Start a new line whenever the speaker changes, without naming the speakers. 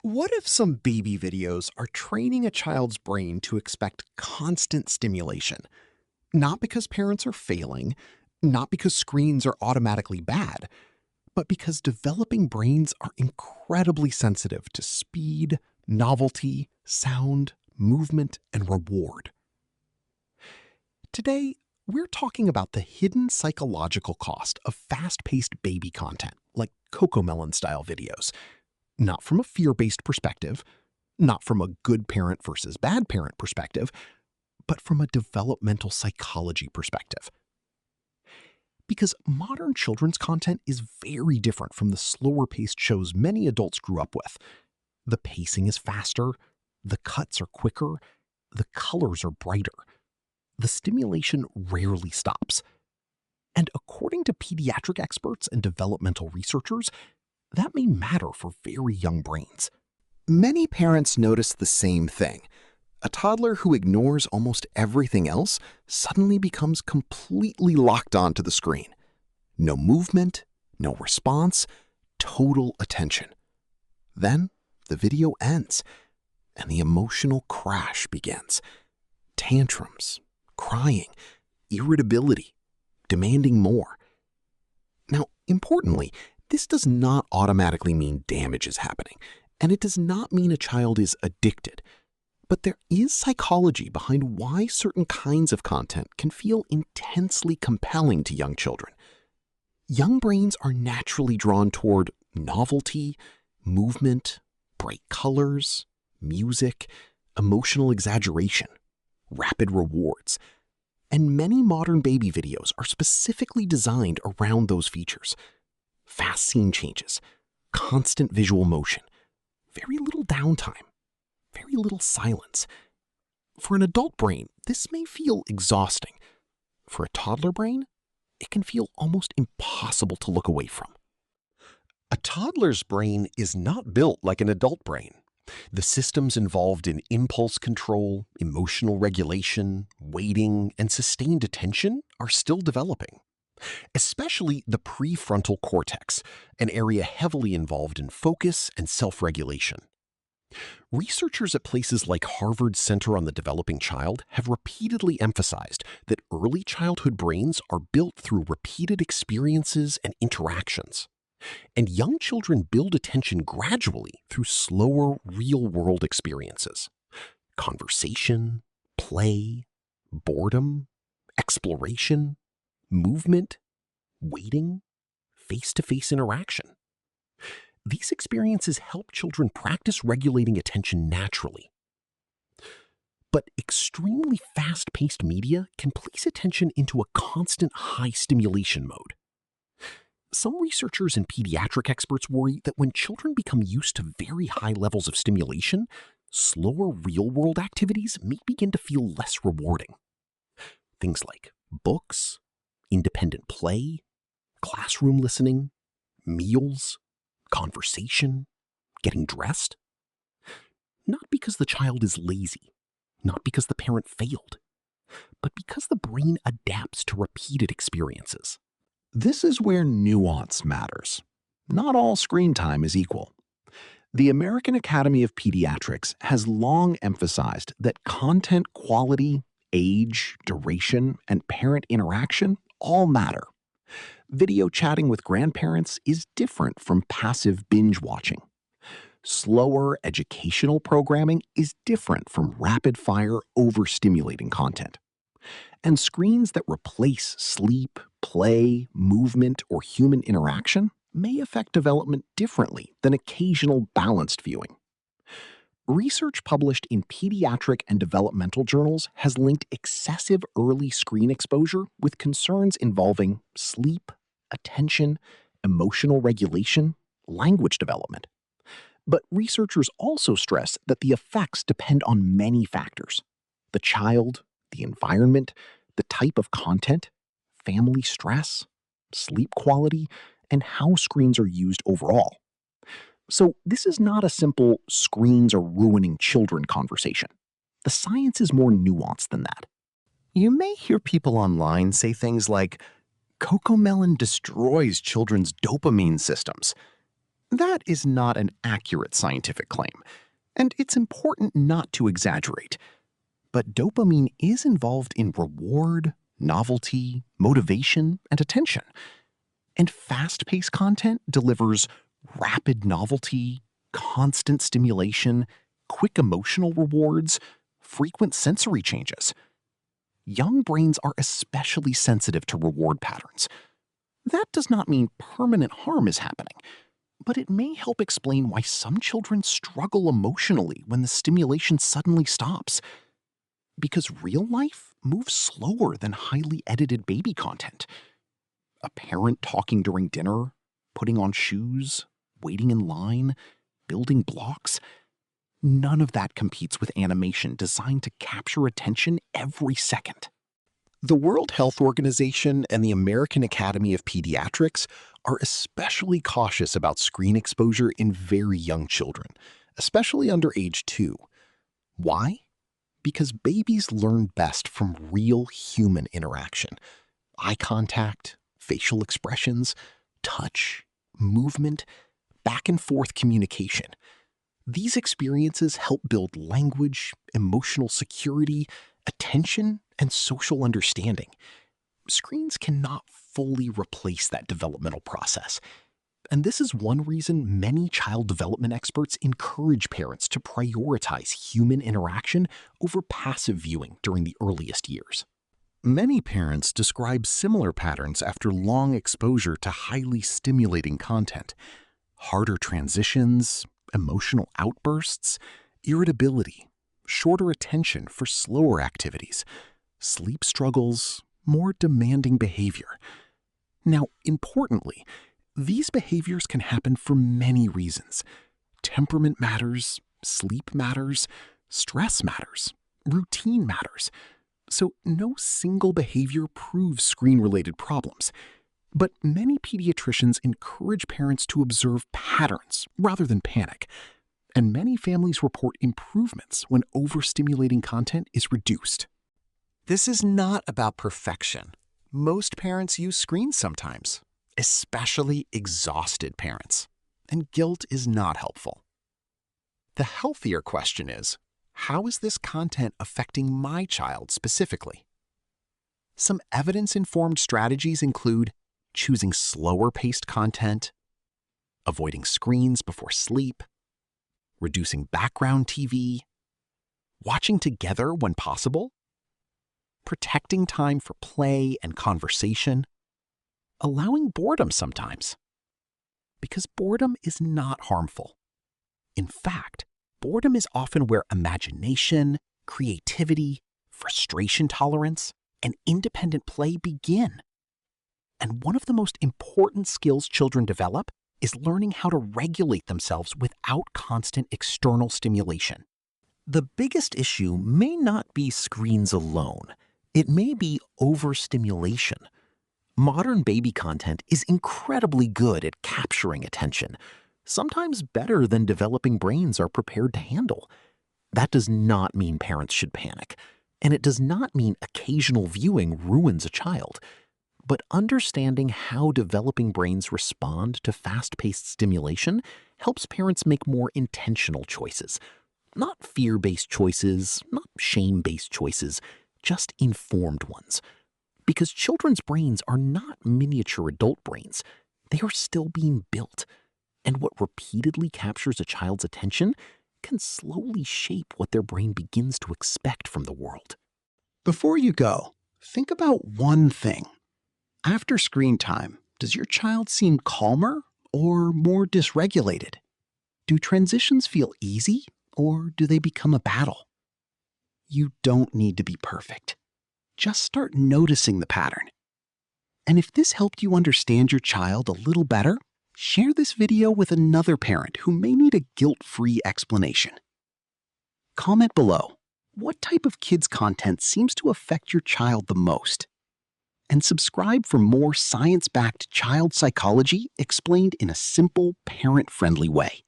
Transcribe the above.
What if some baby videos are training a child's brain to expect constant stimulation? Not because parents are failing, not because screens are automatically bad, but because developing brains are incredibly sensitive to speed, novelty, sound, movement, and reward. Today, we're talking about the hidden psychological cost of fast-paced baby content, like Cocomelon-style videos. Not from a fear-based perspective, not from a good parent versus bad parent perspective, but from a developmental psychology perspective. Because modern children's content is very different from the slower-paced shows many adults grew up with. The pacing is faster, the cuts are quicker, the colors are brighter. The stimulation rarely stops. And according to pediatric experts and developmental researchers, that may matter for very young brains. Many parents notice the same thing. A toddler who ignores almost everything else suddenly becomes completely locked onto the screen. No movement, no response, total attention. Then the video ends, and the emotional crash begins. Tantrums, crying, irritability, demanding more. Now, importantly, this does not automatically mean damage is happening, and it does not mean a child is addicted. But there is psychology behind why certain kinds of content can feel intensely compelling to young children. Young brains are naturally drawn toward novelty, movement, bright colors, music, emotional exaggeration, rapid rewards. And many modern baby videos are specifically designed around those features. Fast scene changes, constant visual motion, very little downtime, very little silence. For an adult brain, this may feel exhausting. For a toddler brain, it can feel almost impossible to look away from. A toddler's brain is not built like an adult brain. The systems involved in impulse control, emotional regulation, waiting, and sustained attention are still developing. Especially the prefrontal cortex, an area heavily involved in focus and self-regulation. Researchers at places like Harvard's Center on the Developing Child have repeatedly emphasized that early childhood brains are built through repeated experiences and interactions. And young children build attention gradually through slower, real-world experiences. Conversation, play, boredom, exploration, movement, waiting, face-to-face interaction. These experiences help children practice regulating attention naturally. But extremely fast-paced media can place attention into a constant high-stimulation mode. Some researchers and pediatric experts worry that when children become used to very high levels of stimulation, slower real-world activities may begin to feel less rewarding. Things like books, independent play, classroom listening, meals, conversation, getting dressed. Not because the child is lazy, not because the parent failed, but because the brain adapts to repeated experiences. This is where nuance matters. Not all screen time is equal. The American Academy of Pediatrics has long emphasized that content quality, age, duration, and parent interaction all matter. Video chatting with grandparents is different from passive binge watching. Slower educational programming is different from rapid-fire overstimulating content. And screens that replace sleep, play, movement, or human interaction may affect development differently than occasional balanced viewing. Research published in pediatric and developmental journals has linked excessive early screen exposure with concerns involving sleep, attention, emotional regulation, language development. But researchers also stress that the effects depend on many factors: the child, the environment, the type of content, family stress, sleep quality, and how screens are used overall. So this is not a simple "screens are ruining children" conversation. The science is more nuanced than that. You may hear people online say things like, "Cocomelon destroys children's dopamine systems." That is not an accurate scientific claim, and it's important not to exaggerate. But dopamine is involved in reward, novelty, motivation, and attention. And fast-paced content delivers rapid novelty, constant stimulation, quick emotional rewards, frequent sensory changes. Young brains are especially sensitive to reward patterns. That does not mean permanent harm is happening, but it may help explain why some children struggle emotionally when the stimulation suddenly stops. Because real life moves slower than highly edited baby content. A parent talking during dinner, putting on shoes, waiting in line, building blocks. None of that competes with animation designed to capture attention every second. The World Health Organization and the American Academy of Pediatrics are especially cautious about screen exposure in very young children, especially under age 2. Why? Because babies learn best from real human interaction. Eye contact, facial expressions, touch, movement, back and forth communication. These experiences help build language, emotional security, attention, and social understanding. Screens cannot fully replace that developmental process. And this is one reason many child development experts encourage parents to prioritize human interaction over passive viewing during the earliest years. Many parents describe similar patterns after long exposure to highly stimulating content. Harder transitions, emotional outbursts, irritability, shorter attention for slower activities, sleep struggles, more demanding behavior. Now, importantly, these behaviors can happen for many reasons. Temperament matters, sleep matters, stress matters, routine matters. So no single behavior proves screen-related problems. But many pediatricians encourage parents to observe patterns rather than panic. And many families report improvements when overstimulating content is reduced. This is not about perfection. Most parents use screens sometimes, especially exhausted parents. And guilt is not helpful. The healthier question is, how is this content affecting my child specifically? Some evidence-informed strategies include choosing slower-paced content, avoiding screens before sleep, reducing background TV, watching together when possible, protecting time for play and conversation, allowing boredom sometimes. Because boredom is not harmful. In fact, boredom is often where imagination, creativity, frustration tolerance, and independent play begin. And one of the most important skills children develop is learning how to regulate themselves without constant external stimulation. The biggest issue may not be screens alone. It may be overstimulation. Modern baby content is incredibly good at capturing attention, sometimes better than developing brains are prepared to handle. That does not mean parents should panic, and it does not mean occasional viewing ruins a child. But understanding how developing brains respond to fast-paced stimulation helps parents make more intentional choices. Not fear-based choices, not shame-based choices, just informed ones. Because children's brains are not miniature adult brains. They are still being built. And what repeatedly captures a child's attention can slowly shape what their brain begins to expect from the world. Before you go, think about one thing. After screen time, does your child seem calmer or more dysregulated? Do transitions feel easy or do they become a battle? You don't need to be perfect. Just start noticing the pattern. And if this helped you understand your child a little better, share this video with another parent who may need a guilt-free explanation. Comment below, what type of kids' content seems to affect your child the most? And subscribe for more science-backed child psychology explained in a simple, parent-friendly way.